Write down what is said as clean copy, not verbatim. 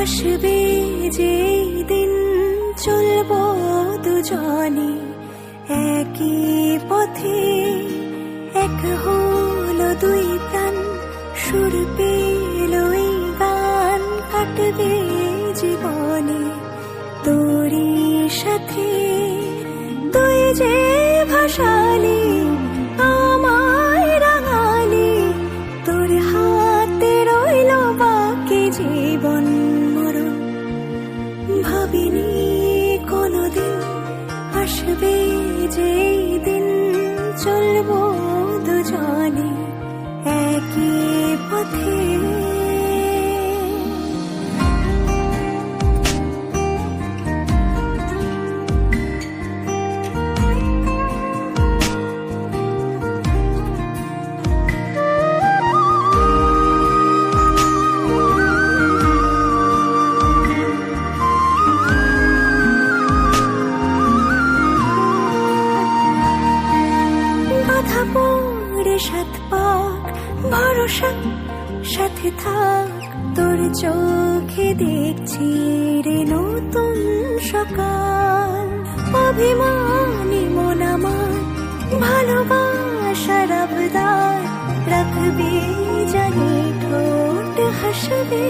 আসবে যেই দিন চলবো দুজনে একই পথে, এক হলো দুই প্রাণ, সুর পেল এই গান, কাটবে জীবনে তোরই সাথে। তুই যে ভাসালি আমায় রাঙালি, তোর হাতে রইল বাকি জীবন মরণ। ভাবিনি কোনোদিন আসবে যেই দিন চলবো দুজনে একই পথে। বাধা পড়ে সাত পাক, ভরসা সাথে থাক, তোর চোখে দেখছি রে নতুন সকাল। অভিমানী মন আমার ভালোবাসার আবদার, রাখবি জানি ঠোঁট হাসবে